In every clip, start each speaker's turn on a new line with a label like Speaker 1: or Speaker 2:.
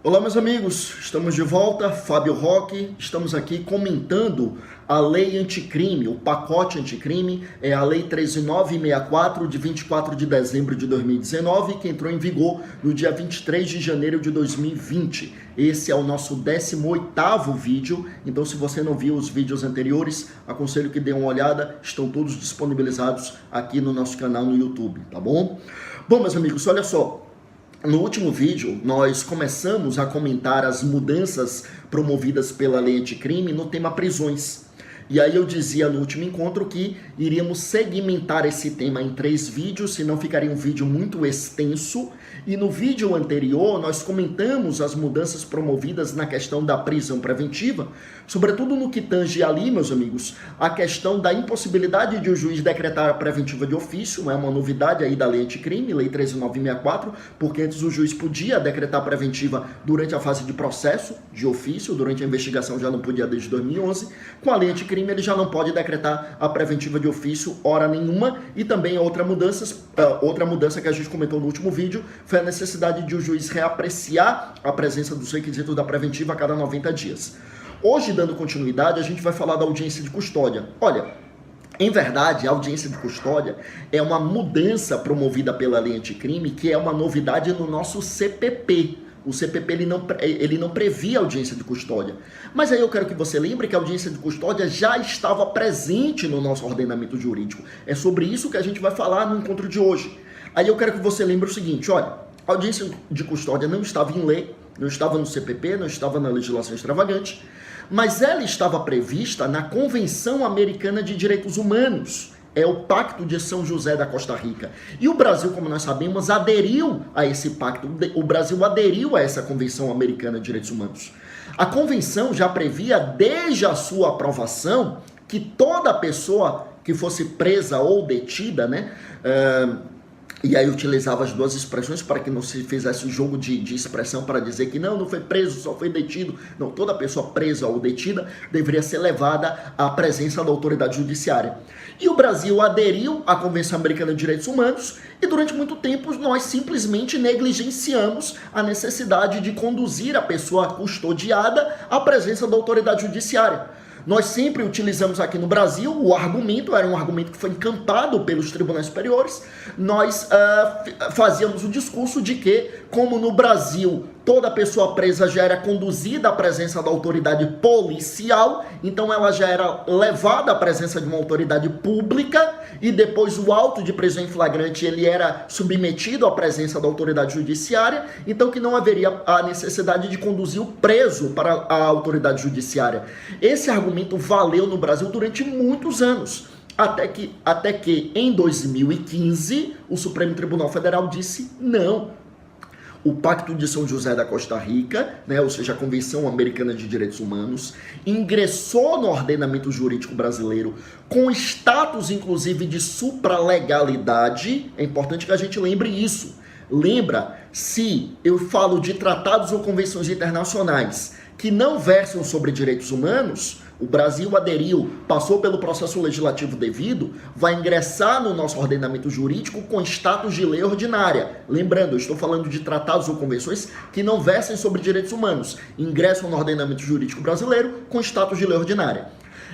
Speaker 1: Olá, meus amigos, estamos de volta, Fábio Roque, estamos aqui comentando a lei anticrime, o pacote anticrime, é a lei 13964 de 24 de dezembro de 2019, que entrou em vigor no dia 23 de janeiro de 2020. Esse é o nosso 18º vídeo, então se você não viu os vídeos anteriores, aconselho que dê uma olhada, estão todos disponibilizados aqui no nosso canal no YouTube, tá bom? Bom, meus amigos, olha só. No último vídeo, nós começamos a comentar as mudanças promovidas pela lei anticrime no tema prisões. E aí eu dizia no último encontro que iríamos segmentar esse tema em 3 vídeos, senão ficaria um vídeo muito extenso. E no vídeo anterior, nós comentamos as mudanças promovidas na questão da prisão preventiva, sobretudo no que tange ali, meus amigos, a questão da impossibilidade de o juiz decretar a preventiva de ofício, é uma novidade aí da lei anticrime, lei 13964, porque antes o juiz podia decretar a preventiva durante a fase de processo de ofício, durante a investigação já não podia desde 2011, com a lei anticrime ele já não pode decretar a preventiva de ofício hora nenhuma. E também outra mudança que a gente comentou no último vídeo foi a necessidade de o juiz reapreciar a presença dos requisitos da preventiva a cada 90 dias. Hoje, dando continuidade, a gente vai falar da audiência de custódia. Olha, em verdade, a audiência de custódia é uma mudança promovida pela lei anticrime, que é uma novidade no nosso CPP. O CPP ele não previa audiência de custódia. Mas aí eu quero que você lembre que a audiência de custódia já estava presente no nosso ordenamento jurídico. É sobre isso que a gente vai falar no encontro de hoje. Aí eu quero que você lembre o seguinte, olha, a audiência de custódia não estava em lei, não estava no CPP, não estava na legislação extravagante, mas ela estava prevista na Convenção Americana de Direitos Humanos. É o Pacto de São José da Costa Rica. E o Brasil, como nós sabemos, aderiu a esse pacto. O Brasil aderiu a essa Convenção Americana de Direitos Humanos. A convenção já previa, desde a sua aprovação, que toda pessoa que fosse presa ou detida, né? E aí utilizava as duas expressões para que não se fizesse o jogo de expressão para dizer que não foi preso, só foi detido. Não, toda pessoa presa ou detida deveria ser levada à presença da autoridade judiciária. E o Brasil aderiu à Convenção Americana de Direitos Humanos e durante muito tempo nós simplesmente negligenciamos a necessidade de conduzir a pessoa custodiada à presença da autoridade judiciária. Nós sempre utilizamos aqui no Brasil, o argumento era um argumento que foi encampado pelos tribunais superiores, nós fazíamos o discurso de que, como no Brasil toda pessoa presa já era conduzida à presença da autoridade policial, então ela já era levada à presença de uma autoridade pública e depois o auto de prisão em flagrante ele era submetido à presença da autoridade judiciária, então que não haveria a necessidade de conduzir o preso para a autoridade judiciária. Esse argumento valeu no Brasil durante muitos anos, até que em 2015 o Supremo Tribunal Federal disse não. O Pacto de São José da Costa Rica, né, ou seja, a Convenção Americana de Direitos Humanos, ingressou no ordenamento jurídico brasileiro com status, inclusive, de supralegalidade. É importante que a gente lembre isso. Lembra, se eu falo de tratados ou convenções internacionais que não versam sobre direitos humanos, o Brasil aderiu, passou pelo processo legislativo devido, vai ingressar no nosso ordenamento jurídico com status de lei ordinária. Lembrando, eu estou falando de tratados ou convenções que não versem sobre direitos humanos. Ingressam no ordenamento jurídico brasileiro com status de lei ordinária.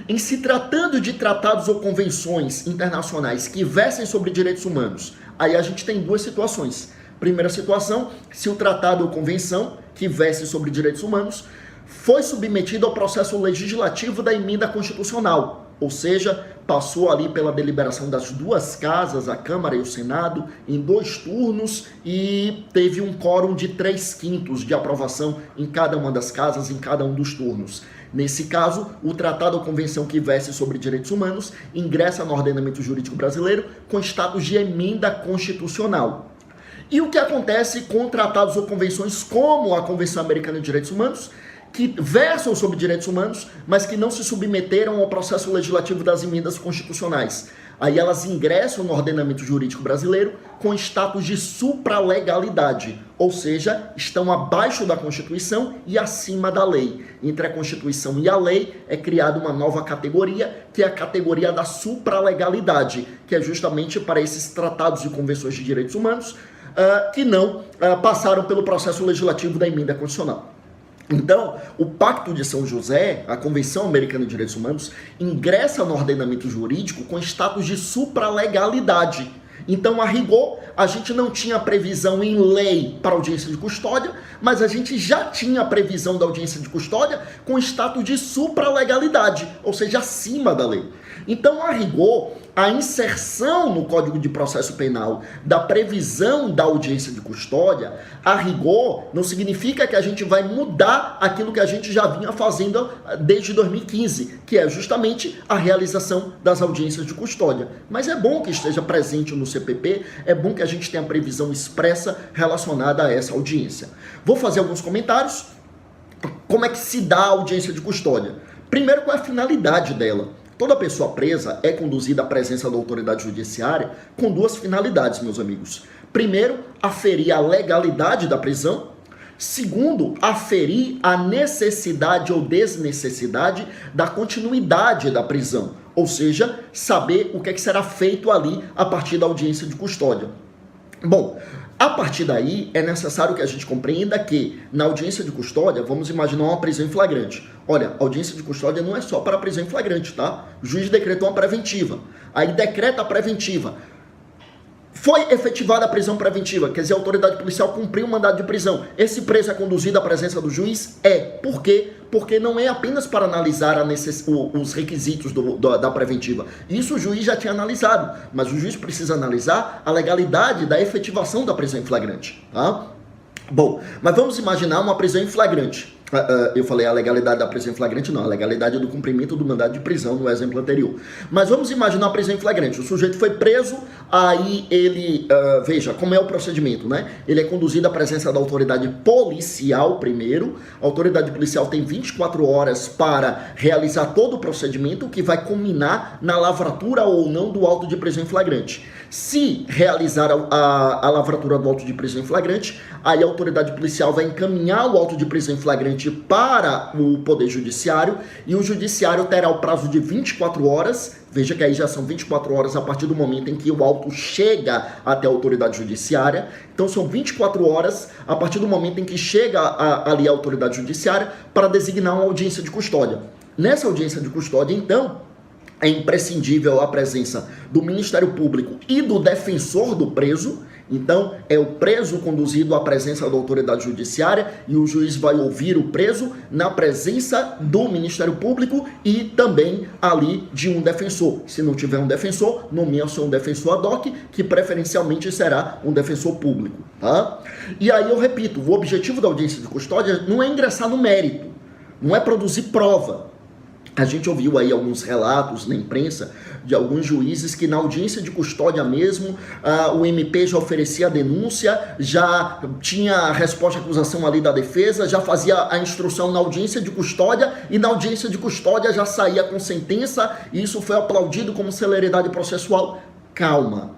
Speaker 1: Em se tratando de tratados ou convenções internacionais que versem sobre direitos humanos, aí a gente tem duas situações. Primeira situação, se o tratado ou convenção que verse sobre direitos humanos foi submetido ao processo legislativo da emenda constitucional, ou seja, passou ali pela deliberação das duas casas, a Câmara e o Senado, em 2 turnos e teve um quórum de 3/5 de aprovação em cada uma das casas, em cada um dos turnos. Nesse caso, o tratado ou convenção que verse sobre direitos humanos ingressa no ordenamento jurídico brasileiro com status de emenda constitucional. E o que acontece com tratados ou convenções como a Convenção Americana de Direitos Humanos, que versam sobre direitos humanos, mas que não se submeteram ao processo legislativo das emendas constitucionais? Aí elas ingressam no ordenamento jurídico brasileiro com status de supralegalidade, ou seja, estão abaixo da Constituição e acima da lei. Entre a Constituição e a lei é criada uma nova categoria, que é a categoria da supralegalidade, que é justamente para esses tratados e convenções de direitos humanos que não passaram pelo processo legislativo da emenda constitucional. Então, o Pacto de São José, a Convenção Americana de Direitos Humanos, ingressa no ordenamento jurídico com status de supralegalidade. Então, a rigor, a gente não tinha previsão em lei para audiência de custódia, mas a gente já tinha a previsão da audiência de custódia com status de supralegalidade, ou seja, acima da lei. Então, a rigor, a inserção no Código de Processo Penal da previsão da audiência de custódia, a rigor, não significa que a gente vai mudar aquilo que a gente já vinha fazendo desde 2015, que é justamente a realização das audiências de custódia. Mas é bom que esteja presente no CPP, é bom que a gente tenha previsão expressa relacionada a essa audiência. Vou fazer alguns comentários. Como é que se dá a audiência de custódia? Primeiro, qual é a finalidade dela? Toda pessoa presa é conduzida à presença da autoridade judiciária com duas finalidades, meus amigos. Primeiro, aferir a legalidade da prisão. Segundo, aferir a necessidade ou desnecessidade da continuidade da prisão. Ou seja, saber o que será feito ali a partir da audiência de custódia. Bom, a partir daí é necessário que a gente compreenda que na audiência de custódia, vamos imaginar uma prisão em flagrante. Olha, a audiência de custódia não é só para prisão em flagrante, tá? O juiz decretou uma preventiva, aí decreta a preventiva. Foi efetivada a prisão preventiva, quer dizer, a autoridade policial cumpriu o mandado de prisão. Esse preso é conduzido à presença do juiz? É. Por quê? Porque não é apenas para analisar os requisitos da preventiva. Isso o juiz já tinha analisado, mas o juiz precisa analisar a legalidade da efetivação da prisão em flagrante. Tá? Bom, mas vamos imaginar uma prisão em flagrante. Eu falei a legalidade da prisão em flagrante, não, a legalidade do cumprimento do mandado de prisão no exemplo anterior. Mas vamos imaginar a prisão em flagrante. O sujeito foi preso, aí ele, veja, como é o procedimento, né? Ele é conduzido à presença da autoridade policial primeiro. A autoridade policial tem 24 horas para realizar todo o procedimento, que vai culminar na lavratura ou não do auto de prisão em flagrante. Se realizar a lavratura do auto de prisão em flagrante, aí a autoridade policial vai encaminhar o auto de prisão em flagrante para o Poder Judiciário e o Judiciário terá o prazo de 24 horas, veja que aí já são 24 horas a partir do momento em que o auto chega até a autoridade judiciária, então são 24 horas a partir do momento em que chega ali a autoridade judiciária para designar uma audiência de custódia. Nessa audiência de custódia, então, é imprescindível a presença do Ministério Público e do defensor do preso. Então, é o preso conduzido à presença da autoridade judiciária e o juiz vai ouvir o preso na presença do Ministério Público e também ali de um defensor. Se não tiver um defensor, nomeia-se um defensor ad hoc, que preferencialmente será um defensor público. Tá? E aí eu repito, o objetivo da audiência de custódia não é ingressar no mérito, não é produzir prova. A gente ouviu aí alguns relatos na imprensa de alguns juízes que na audiência de custódia mesmo, o MP já oferecia a denúncia, já tinha a resposta à acusação ali da defesa, já fazia a instrução na audiência de custódia e na audiência de custódia já saía com sentença e isso foi aplaudido como celeridade processual. Calma,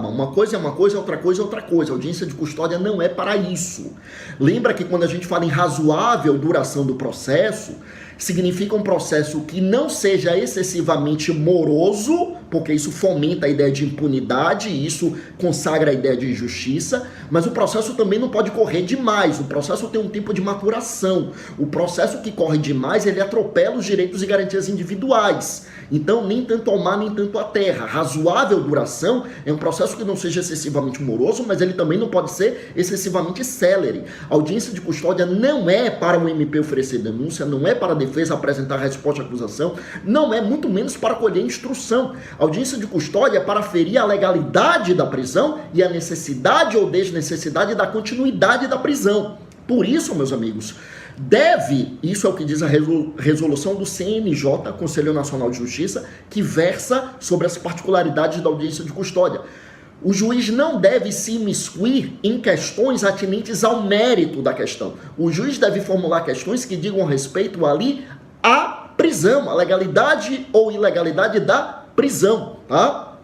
Speaker 1: uma coisa é uma coisa, outra coisa é outra coisa. A audiência de custódia não é para isso. Lembra que quando a gente fala em razoável duração do processo, significa um processo que não seja excessivamente moroso, porque isso fomenta a ideia de impunidade e isso consagra a ideia de injustiça, mas o processo também não pode correr demais, o processo tem um tempo de maturação, o processo que corre demais, ele atropela os direitos e garantias individuais, então nem tanto ao mar, nem tanto à terra. Razoável duração é um processo que não seja excessivamente moroso, mas ele também não pode ser excessivamente célere. A audiência de custódia não é para o MP oferecer denúncia, não é para a defesa apresentar resposta à acusação, não é muito menos para colher instrução. A audiência de custódia é para aferir a legalidade da prisão e a necessidade ou desnecessidade da continuidade da prisão. Por isso, meus amigos, isso é o que diz a resolução do CNJ, Conselho Nacional de Justiça, que versa sobre as particularidades da audiência de custódia. O juiz não deve se imiscuir em questões atinentes ao mérito da questão. O juiz deve formular questões que digam respeito ali à prisão, à legalidade ou ilegalidade da prisão, tá?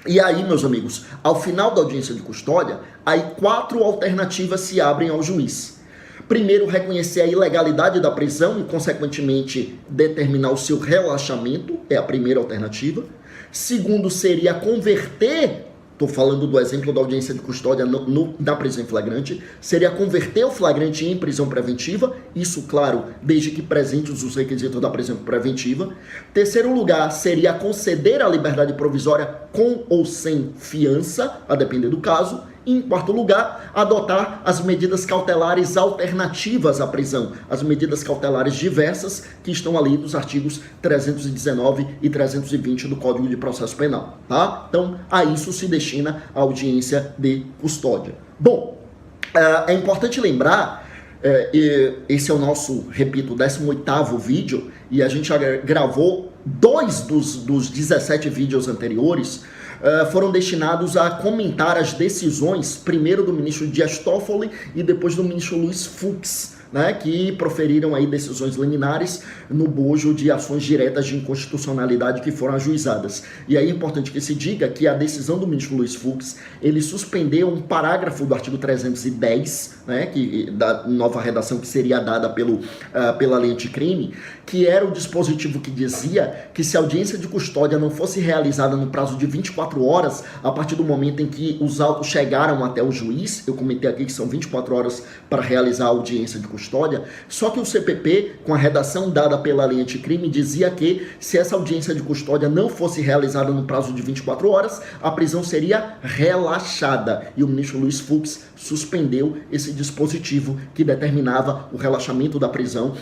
Speaker 1: E aí, meus amigos, ao final da audiência de custódia, aí 4 alternativas se abrem ao juiz. Primeiro, reconhecer a ilegalidade da prisão e, consequentemente, determinar o seu relaxamento, é a primeira alternativa. Segundo, seria converter estou falando do exemplo da audiência de custódia na prisão em flagrante, seria converter o flagrante em prisão preventiva, isso, claro, desde que presentes os requisitos da prisão preventiva. Terceiro lugar, seria conceder a liberdade provisória com ou sem fiança, a depender do caso. E, em quarto lugar, adotar as medidas cautelares alternativas à prisão, as medidas cautelares diversas que estão ali dos artigos 319 e 320 do Código de Processo Penal, tá? Então, a isso se destina a audiência de custódia. Bom, é importante lembrar, esse é o nosso, repito, 18º vídeo, e a gente já gravou 2 dos 17 vídeos anteriores, foram destinados a comentar as decisões, primeiro do ministro Dias Toffoli e depois do ministro Luiz Fux, né, que proferiram aí decisões liminares no bojo de ações diretas de inconstitucionalidade que foram ajuizadas. E aí é importante que se diga que a decisão do ministro Luiz Fux, ele suspendeu um parágrafo do artigo 310, né, da nova redação que seria dada pela lei anticrime, que era o dispositivo que dizia que se a audiência de custódia não fosse realizada no prazo de 24 horas, a partir do momento em que os autos chegaram até o juiz, eu comentei aqui que são 24 horas para realizar a audiência de custódia, só que o CPP, com a redação dada pela lei anticrime, dizia que se essa audiência de custódia não fosse realizada no prazo de 24 horas, a prisão seria relaxada. E o ministro Luiz Fux suspendeu esse dispositivo que determinava o relaxamento da prisão,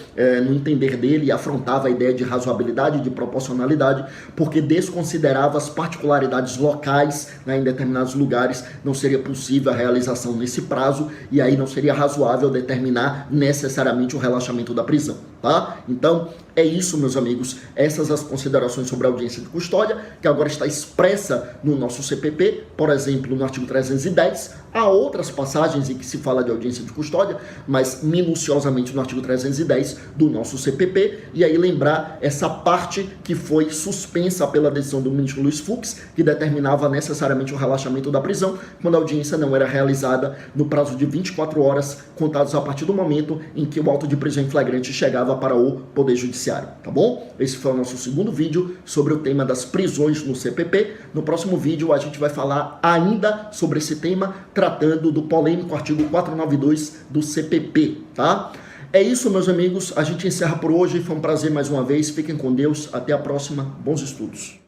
Speaker 1: no entender dele, afrontava a ideia de razoabilidade e de proporcionalidade, porque desconsiderava as particularidades locais, né, em determinados lugares não seria possível a realização nesse prazo, e aí não seria razoável determinar necessariamente o relaxamento da prisão, tá? Então, é isso, meus amigos, essas as considerações sobre a audiência de custódia, que agora está expressa no nosso CPP, por exemplo, no artigo 310, há outras passagens em que se fala de audiência de custódia, mas minuciosamente no artigo 310 do nosso CPP, e aí lembrar essa parte que foi suspensa pela decisão do ministro Luiz Fux, que determinava necessariamente o relaxamento da prisão, quando a audiência não era realizada no prazo de 24 horas, contados a partir do momento em que o auto de prisão em flagrante chegava para o Poder Judiciário, tá bom? Esse foi o nosso segundo vídeo sobre o tema das prisões no CPP. No próximo vídeo a gente vai falar ainda sobre esse tema, tratando do polêmico artigo 492 do CPP, tá? É isso, meus amigos, a gente encerra por hoje, foi um prazer mais uma vez, fiquem com Deus, até a próxima, bons estudos.